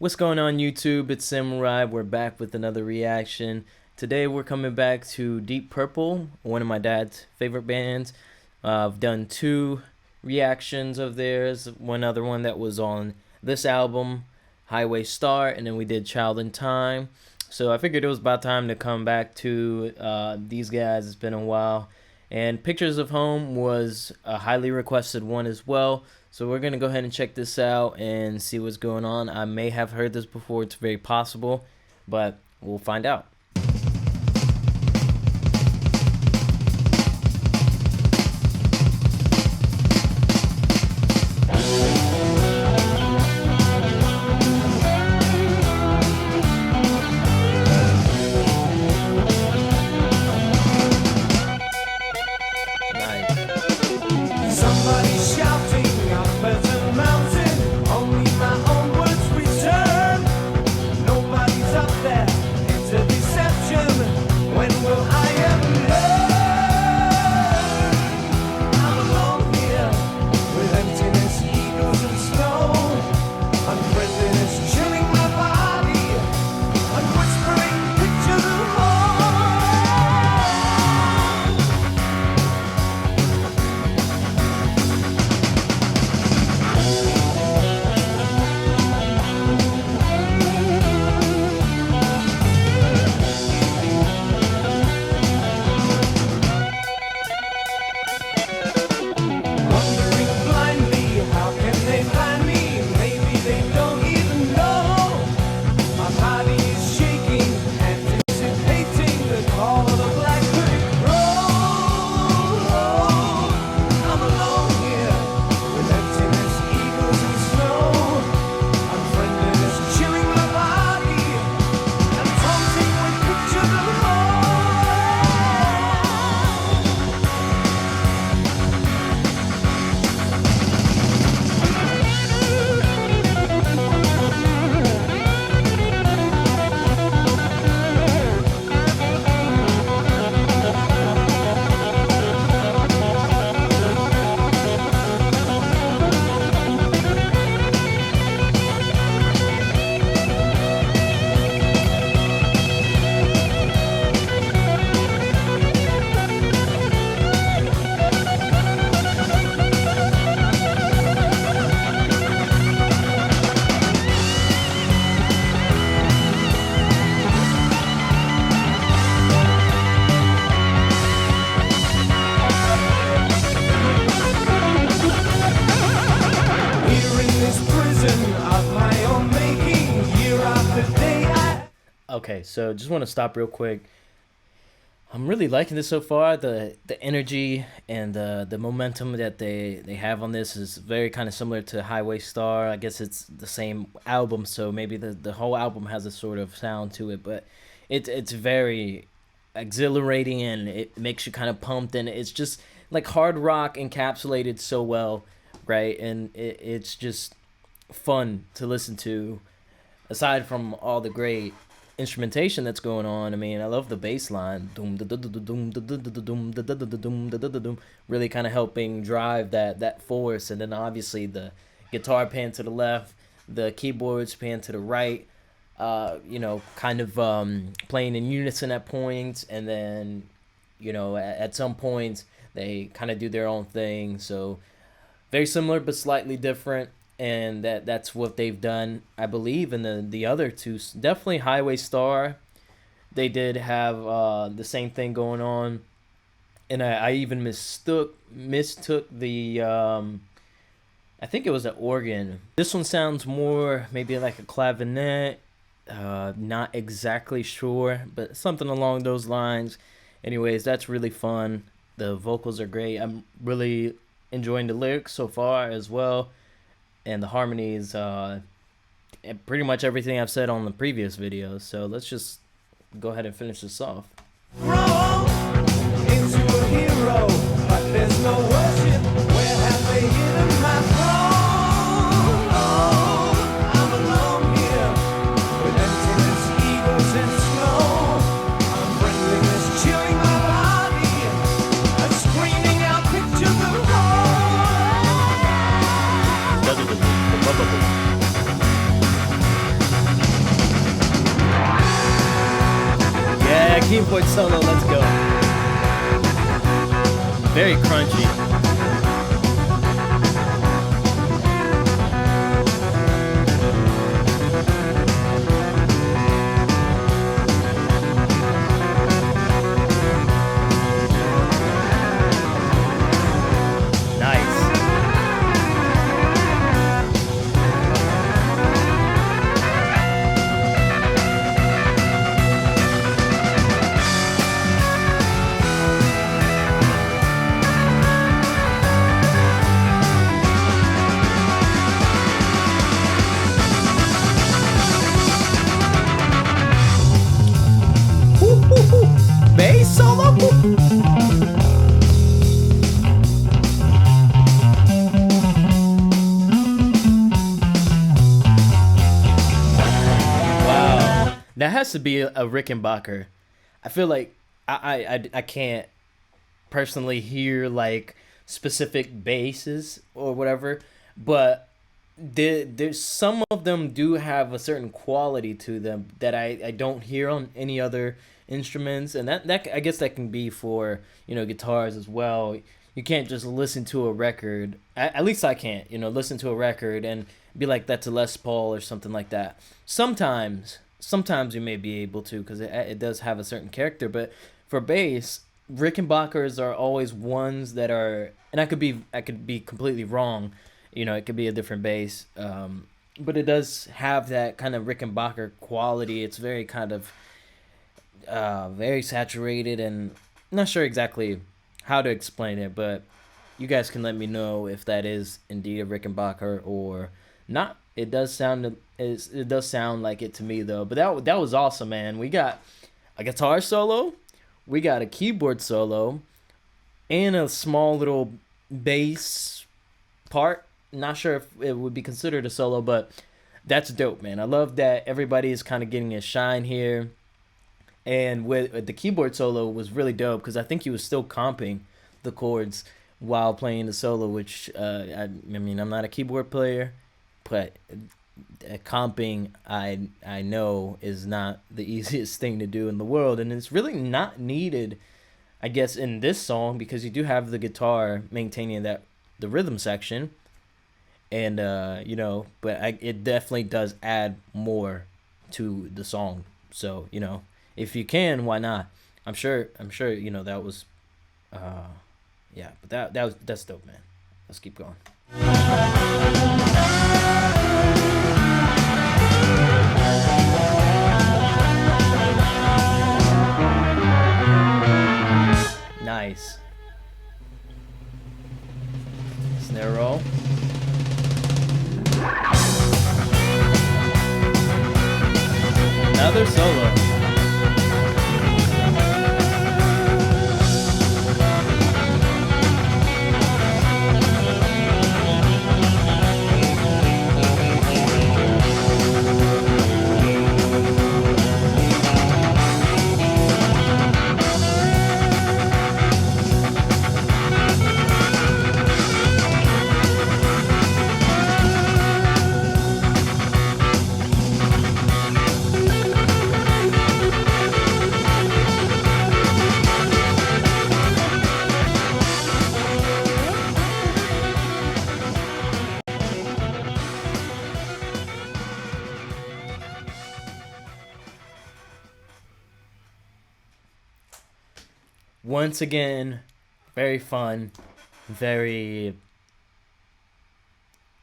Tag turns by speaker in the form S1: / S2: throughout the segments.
S1: What's going on YouTube? It's Samurai. We're back with another reaction. Today we're coming back to Deep Purple, one of my dad's favorite bands. I've done two reactions of theirs. One other one that was on this album, Highway Star, and then we did Child in Time. So I figured it was about time to come back to these guys. It's been a while. And Pictures of Home was a highly requested one as well. So we're going to go ahead and check this out and see what's going on. I may have heard this before. It's very possible, but we'll find out. Okay, so just want to stop real quick. I'm really liking this so far. The energy and the momentum that they have on this is very kind of similar to Highway Star. I guess it's the same album, so maybe the whole album has a sort of sound to it, but it's very exhilarating and it makes you kind of pumped, and it's just like hard rock encapsulated so well, right? And it's just fun to listen to, aside from all the great instrumentation that's going on. I mean, I love the bass line, really kind of helping drive that force, and then obviously the guitar pan to the left, the keyboards pan to the right, you know, kind of playing in unison at points, and then, you know, at some points they kind of do their own thing. So very similar but slightly different. And that's what they've done, I believe, in the other two. Definitely Highway Star, they did have the same thing going on. And I even mistook the, I think it was an organ. This one sounds more maybe like a clavinet, not exactly sure, but something along those lines. Anyways, that's really fun. The vocals are great. I'm really enjoying the lyrics so far as well. And the harmonies, and pretty much everything I've said on the previous videos. So let's just go ahead and finish this off.
S2: Grow into a hero, but there's no worship. Where have they hidden my throne? Oh, I'm alone here with emptiness, egos, and snow. Unfriendliness chilling my body. I'm screaming out pictures of home.
S1: Keyboard solo, let's go. Very crunchy. Bass solo. Wow, that has to be a Rickenbacker. I feel like I can't personally hear like specific basses or whatever, but there's some of them do have a certain quality to them that I don't hear on any other instruments, and that I guess that can be for guitars as well. You can't just listen to a record. At least I can't, listen to a record and be like that's a Les Paul or something like that. Sometimes you may be able to because it does have a certain character, but for bass, Rickenbackers are always ones that are, and I could be completely wrong. It could be a different bass, but it does have that kind of Rickenbacker quality. It's very kind of very saturated, and I'm not sure exactly how to explain it, but you guys can let me know if that is indeed a Rickenbacker or not. It does sound like it to me though. But that was awesome, man. We got a guitar solo, we got a keyboard solo, and a small little bass part. Not sure if it would be considered a solo, but that's dope, man. I love that everybody is kind of getting a shine here. And with the keyboard solo was really dope because I think he was still comping the chords while playing the solo, which I mean I'm not a keyboard player, but comping I know is not the easiest thing to do in the world, and it's really not needed, I guess, in this song because you do have the guitar maintaining the rhythm section, and but it definitely does add more to the song. So if you can, why not? I'm sure that was yeah, but that's dope, man. Let's keep going. Nice. Snare roll. Another solo. Once again, very fun, very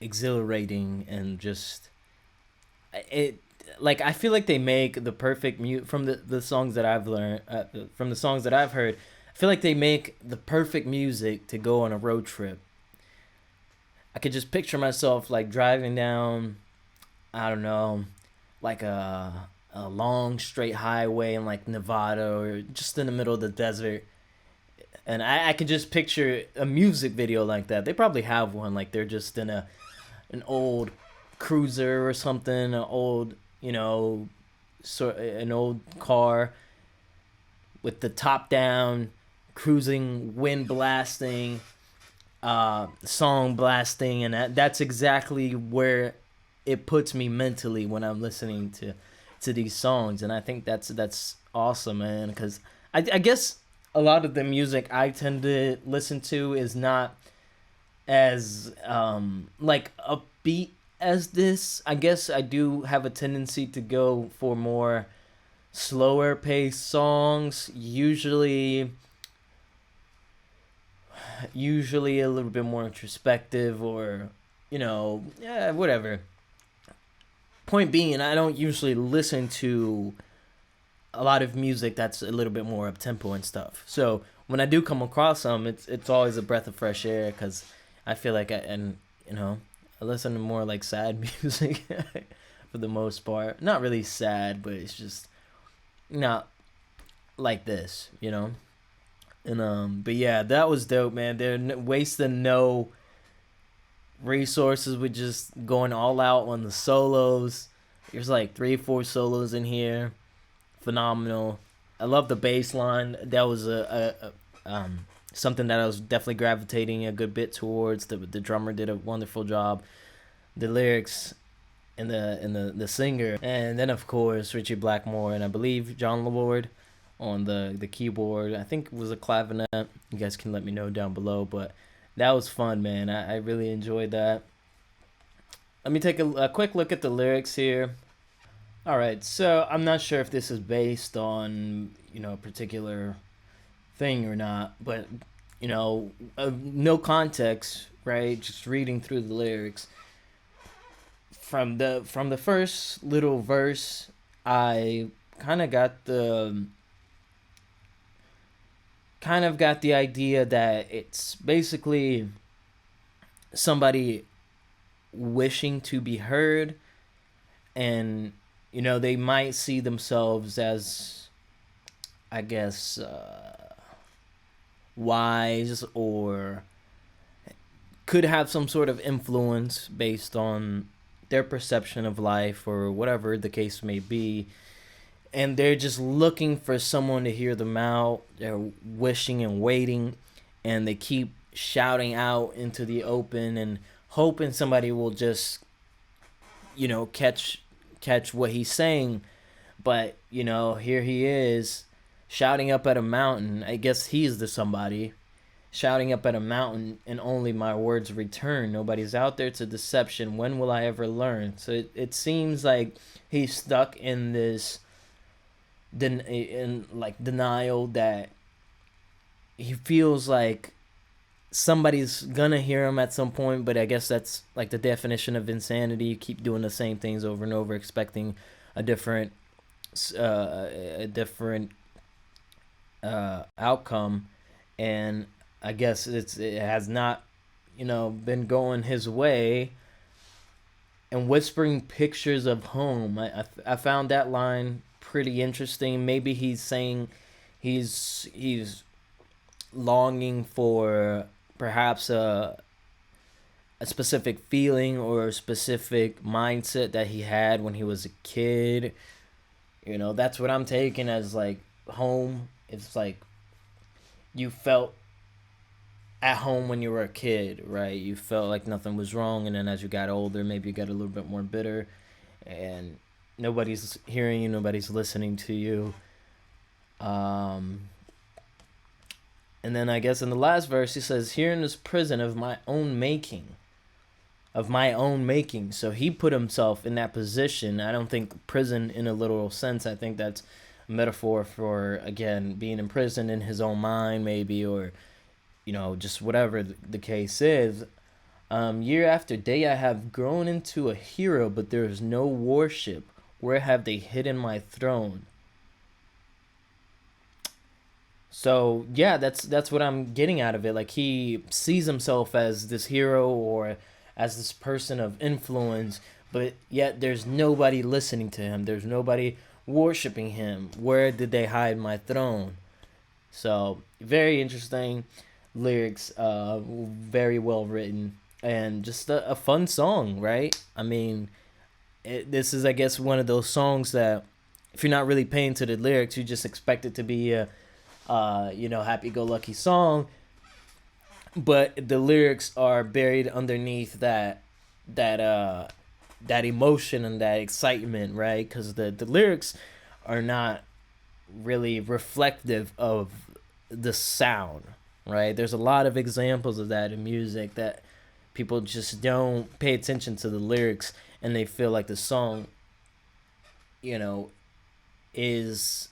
S1: exhilarating, and just it like I feel like they make the perfect mute from the songs that I've learned from the songs that I've heard. I feel like they make the perfect music to go on a road trip. I could just picture myself like driving down, I don't know, like a long straight highway in like Nevada or just in the middle of the desert. And I could just picture a music video like that. They probably have one, like they're just in an old cruiser or something, an old, an old car with the top down, cruising, wind blasting, song blasting, and that's exactly where it puts me mentally when I'm listening to these songs. And I think that's awesome, man. Because I guess a lot of the music I tend to listen to is not as like upbeat as this. I guess I do have a tendency to go for more slower paced songs. Usually a little bit more introspective, or yeah, whatever. Point being, I don't usually listen to a lot of music that's a little bit more up tempo and stuff. So when I do come across some, it's always a breath of fresh air, because I feel like I listen to more like sad music for the most part. Not really sad, but it's just not like this. And but yeah, that was dope, man. They're wasting no resources with just going all out on the solos. There's like 3 or 4 solos in here, phenomenal. I love the bass line. That was something that I was definitely gravitating a good bit towards. The drummer did a wonderful job. The lyrics and the singer, and then of course Richie Blackmore, and I believe John Lord on the keyboard. I think it was a clavinet. You guys can let me know down below, but that was fun, man. I really enjoyed that. Let me take a quick look at the lyrics here. All right, so I'm not sure if this is based on a particular thing or not, but no context, right? Just reading through the lyrics from the first little verse, I kind of got the idea that it's basically somebody wishing to be heard, and they might see themselves as, I guess, wise, or could have some sort of influence based on their perception of life, or whatever the case may be. And they're just looking for someone to hear them out. They're wishing and waiting, and they keep shouting out into the open and hoping somebody will just catch what he's saying. But here he is shouting up at a mountain. I guess he's the somebody shouting up at a mountain, and only my words return. Nobody's out there. It's a deception. When will I ever learn? So it seems like he's stuck in this denial, that he feels like somebody's gonna hear him at some point. But I guess that's like the definition of insanity. You keep doing the same things over and over, expecting a different outcome, and I guess it has not been going his way. And whispering pictures of home, I found that line pretty interesting. Maybe he's saying he's longing for perhaps a specific feeling or a specific mindset that he had when he was a kid. That's what I'm taking as like home. It's like you felt at home when you were a kid, right? You felt like nothing was wrong, and then as you got older, maybe you got a little bit more bitter, and nobody's hearing you, nobody's listening to you. And then I guess in the last verse he says, "Here in this prison of my own making." So he put himself in that position. I don't think prison in a literal sense. I think that's a metaphor for, again, being in prison in his own mind, maybe, or just whatever the case is. Year after day I have grown into a hero, but there is no worship. Where have they hidden my throne? So yeah, that's what I'm getting out of it. Like, he sees himself as this hero, or as this person of influence, but yet there's nobody listening to him. There's nobody worshiping him. Where did they hide my throne? So very interesting lyrics, very well written, and just a fun song, right? I mean, this is, I guess, one of those songs that if you're not really paying to the lyrics, you just expect it to be a happy-go-lucky song, but the lyrics are buried underneath that emotion and that excitement, right? Because the lyrics are not really reflective of the sound, right? There's a lot of examples of that in music that people just don't pay attention to the lyrics, and they feel like the song, you know, is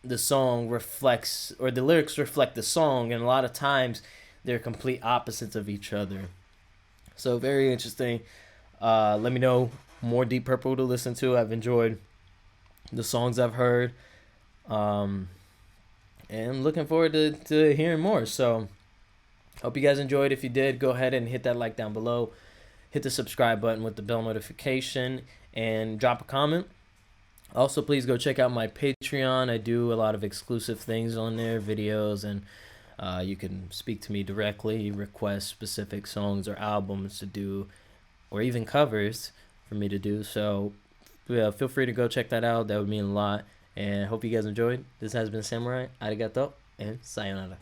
S1: the song reflects, or the lyrics reflect the song, and a lot of times they're complete opposites of each other. So very interesting. Let me know more Deep Purple to listen to. I've enjoyed the songs I've heard, um, and looking forward to hearing more. So hope you guys enjoyed. If you did, go ahead and hit that like down below. Hit the subscribe button with the bell notification and drop a comment. Also, please go check out my Patreon. I do a lot of exclusive things on there, videos, and you can speak to me directly, request specific songs or albums to do, or even covers for me to do. So yeah, feel free to go check that out. That would mean a lot. And hope you guys enjoyed. This has been Samurai. Arigato and sayonara.